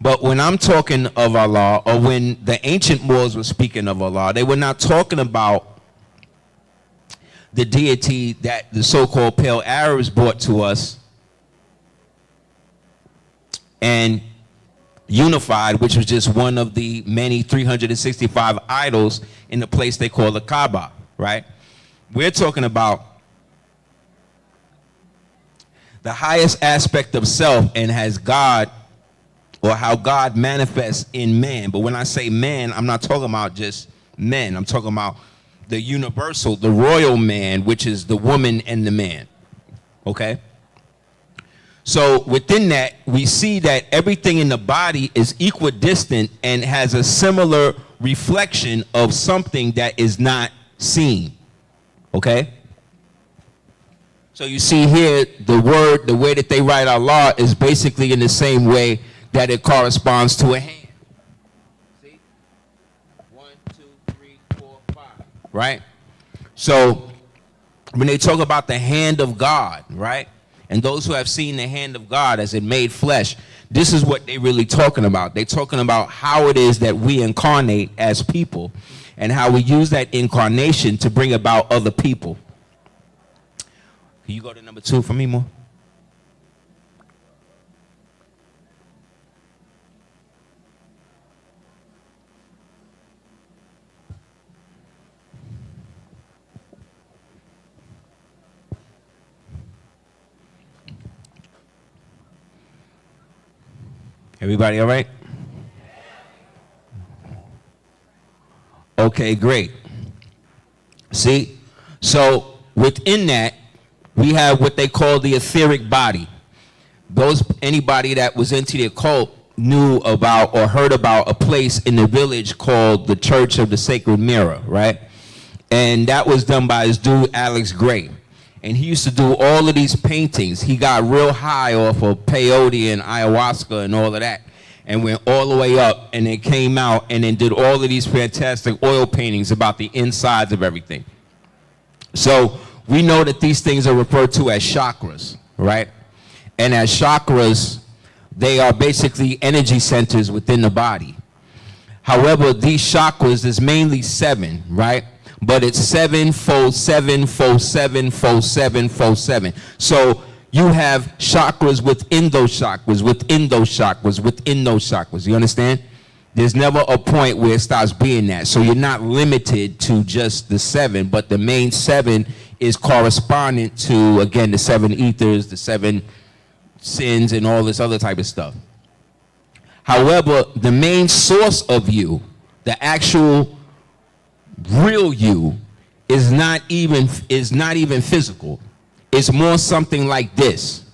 But when I'm talking of Allah, or when the ancient Moors were speaking of Allah, they were not talking about the deity that the so-called Pale Arabs brought to us and unified, which was just one of the many 365 idols in the place they call the Kaaba, right? We're talking about the highest aspect of self and has God, or how God manifests in man. But when I say man, I'm not talking about just men. I'm talking about the universal, the royal man, which is the woman and the man. Okay? So within that, we see that everything in the body is equidistant and has a similar reflection of something that is not seen. Okay? So you see here, the word, the way that they write Allah is basically in the same way that it corresponds to a hand. See? 1, 2, 3, 4, 5. Right? So when they talk about the hand of God, right? And those who have seen the hand of God as it made flesh, this is what they're really talking about. They're talking about how it is that we incarnate as people and how we use that incarnation to bring about other people. Can you go to number 2 for me, more? Everybody all right? Okay, great. See, so within that, we have what they call the etheric body. Anybody that was into the occult knew about or heard about a place in the village called the Church of the Sacred Mirror, right? And that was done by this dude, Alex Gray. And he used to do all of these paintings. He got real high off of peyote and ayahuasca and all of that, and went all the way up, and then came out and then did all of these fantastic oil paintings about the insides of everything. So we know that these things are referred to as chakras, right? And as chakras, they are basically energy centers within the body. However, these chakras is mainly 7, right? But it's 7 fold 7 fold 7 fold 7 fold 7. So you have chakras within those chakras, within those chakras, within those chakras. You understand? There's never a point where it stops being that. So you're not limited to just the 7, but the main 7 is correspondent to, again, the 7 ethers, the 7 sins, and all this other type of stuff. However, the main source of you, the actual real you, is not even physical. It's more something like this.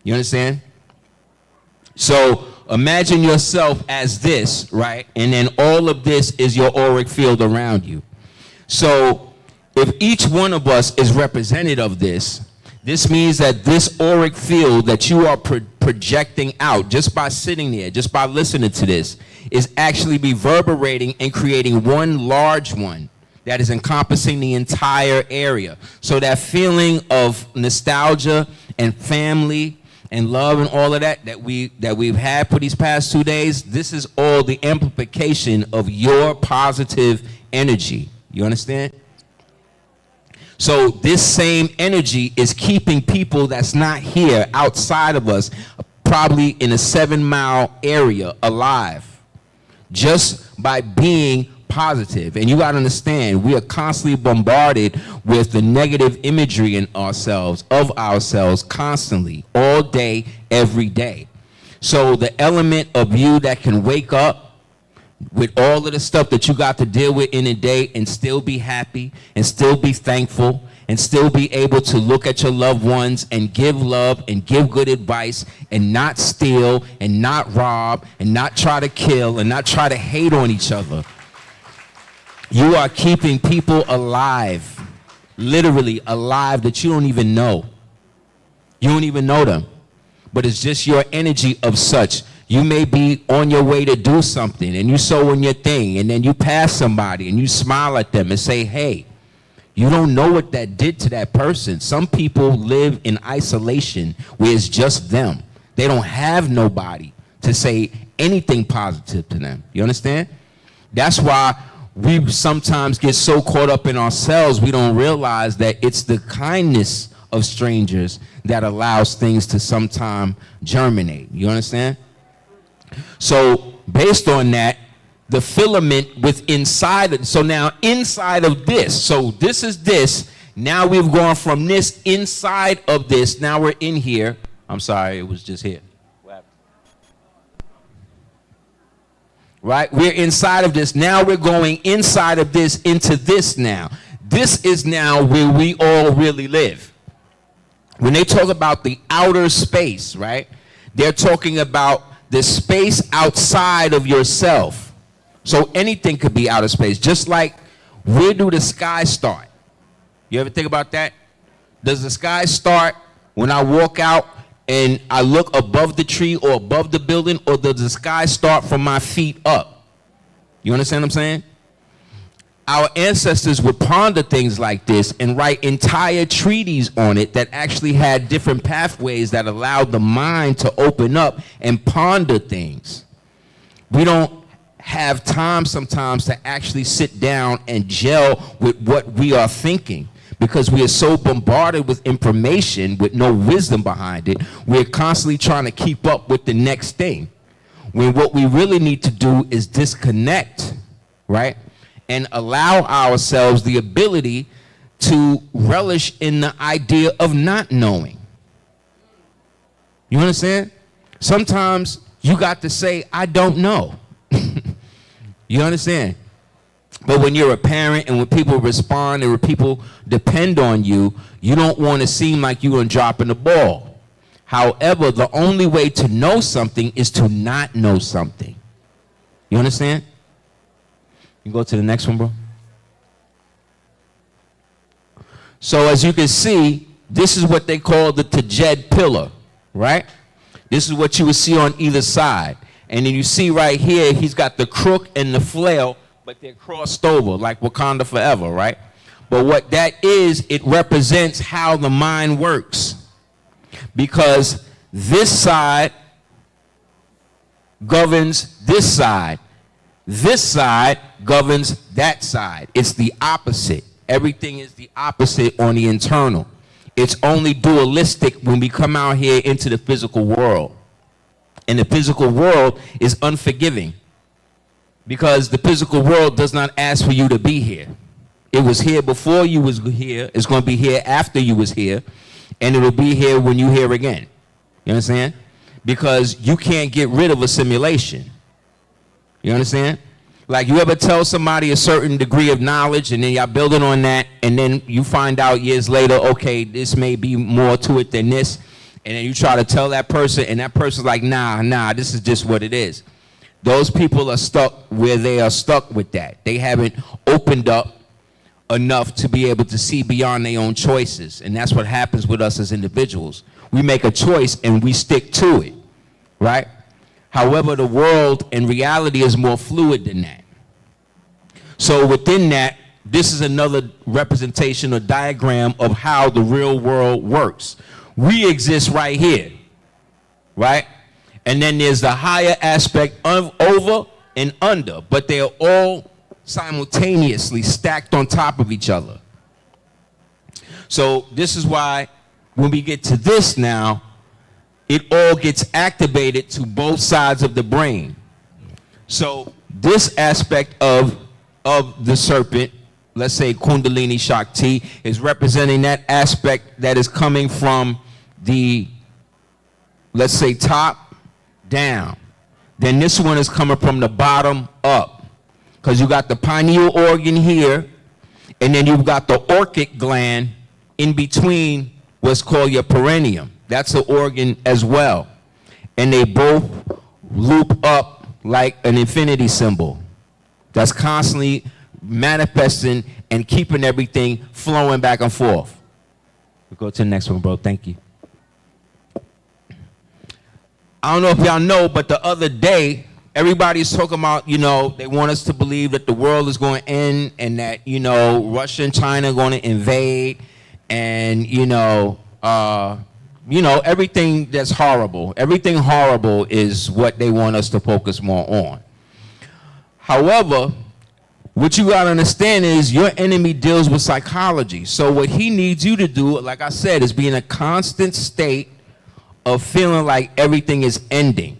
You understand? So imagine yourself as this, right? And then all of this is your auric field around you. So if each one of us is representative of this, this means that this auric field that you are projecting out just by sitting there, just by listening to this, is actually reverberating and creating one large one that is encompassing the entire area. So that feeling of nostalgia and family and love and all of that we've had for these past 2 days, this is all the amplification of your positive energy. You understand? So this same energy is keeping people that's not here, outside of us, probably in a 7-mile area, alive, just by being positive. And you got to understand, we are constantly bombarded with the negative imagery in ourselves, of ourselves, constantly, all day, every day. So the element of you that can wake up with all of the stuff that you got to deal with in a day and still be happy and still be thankful and still be able to look at your loved ones and give love and give good advice and not steal and not rob and not try to kill and not try to hate on each other. You are keeping people alive, literally alive, that you don't even know. You don't even know them, but it's just your energy of such. You may be on your way to do something and you sow in your thing, and then you pass somebody and you smile at them and say, hey, you don't know what that did to that person. Some people live in isolation where it's just them. They don't have nobody to say anything positive to them. You understand? That's why we sometimes get so caught up in ourselves, we don't realize that it's the kindness of strangers that allows things to sometime germinate. You understand? So based on that, the filament so now inside of this, so this is this, now we've gone from this inside of this, now we're in here. I'm sorry, it was just here. Right? We're inside of this. Now we're going inside of this into this now. This is now where we all really live. When they talk about the outer space, right? They're talking about the space outside of yourself. So anything could be outer space. Just like, where do the skies start? You ever think about that? Does the sky start when I walk out and I look above the tree or above the building, or does the sky start from my feet up? You understand what I'm saying? Our ancestors would ponder things like this and write entire treaties on it that actually had different pathways that allowed the mind to open up and ponder things. We don't have time sometimes to actually sit down and gel with what we are thinking, because we are so bombarded with information with no wisdom behind it. We're constantly trying to keep up with the next thing, when what we really need to do is disconnect, right? And allow ourselves the ability to relish in the idea of not knowing. You understand? Sometimes you got to say, I don't know. You understand? But when you're a parent and when people respond and when people depend on you, you don't want to seem like you're dropping the ball. However, the only way to know something is to not know something. You understand? You go to the next one, bro. So as you can see, this is what they call the Tajed pillar, right? This is what you would see on either side. And then you see right here, he's got the crook and the flail, but they're crossed over like Wakanda Forever, right? But what that is, it represents how the mind works. Because this side governs this side. This side governs that side. It's the opposite. Everything is the opposite on the internal. It's only dualistic when we come out here into the physical world. And the physical world is unforgiving, because the physical world does not ask for you to be here. It was here before you was here. It's going to be here after you was here. And it will be here when you here again. You understand? Because you can't get rid of a simulation. You understand? Like, you ever tell somebody a certain degree of knowledge and then y'all building on that, and then you find out years later, okay, this may be more to it than this. And then you try to tell that person, and that person's like, nah, this is just what it is. Those people are stuck where they are stuck with that. They haven't opened up enough to be able to see beyond their own choices. And that's what happens with us as individuals. We make a choice and we stick to it, right? However, the world and reality is more fluid than that. So within that, this is another representation or diagram of how the real world works. We exist right here, right? And then there's the higher aspect of over and under, but they're all simultaneously stacked on top of each other. So this is why when we get to this now, it all gets activated to both sides of the brain. So this aspect of the serpent, let's say Kundalini Shakti, is representing that aspect that is coming from the, let's say, top down. Then this one is coming from the bottom up, because you got the pineal organ here, and then you've got the orchic gland in between what's called your perineum. That's an organ as well. And they both loop up like an infinity symbol that's constantly manifesting and keeping everything flowing back and forth. We'll go to the next one, bro. Thank you. I don't know if y'all know, but the other day, everybody's talking about, they want us to believe that the world is going to end, and that, Russia and China are going to invade, and, you know, everything that's horrible. Everything horrible is what they want us to focus more on. However, what you got to understand is your enemy deals with psychology. So what he needs you to do, like I said, is be in a constant state of feeling like everything is ending.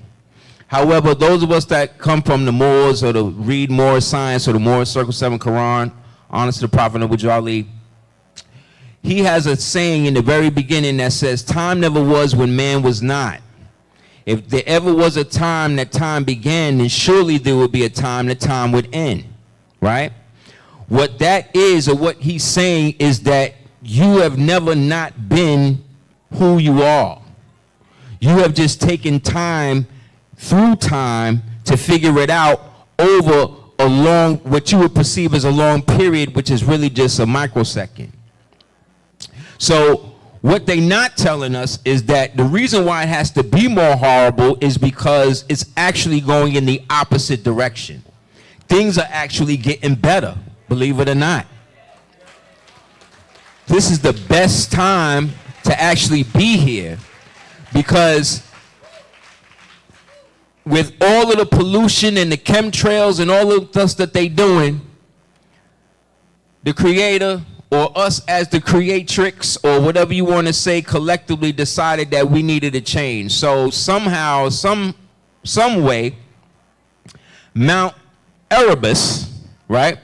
However, those of us that come from the Moors or to read Moor science or the Moor Circle 7 Quran, honest to the Prophet Abu Ali, he has a saying in the very beginning that says, time never was when man was not. If there ever was a time that time began, then surely there would be a time that time would end, right? What that is, or what he's saying, is that you have never not been who you are. You have just taken time, through time, to figure it out over a long, what you would perceive as a long period, which is really just a microsecond. So what they not telling us is that the reason why it has to be more horrible is because it's actually going in the opposite direction. Things are actually getting better, believe it or not. This is the best time to actually be here, because with all of the pollution and the chemtrails and all of the stuff that they doing, the Creator, or us as the creatrix, or whatever you want to say, collectively decided that we needed a change. So somehow, some way, Mount Erebus, right,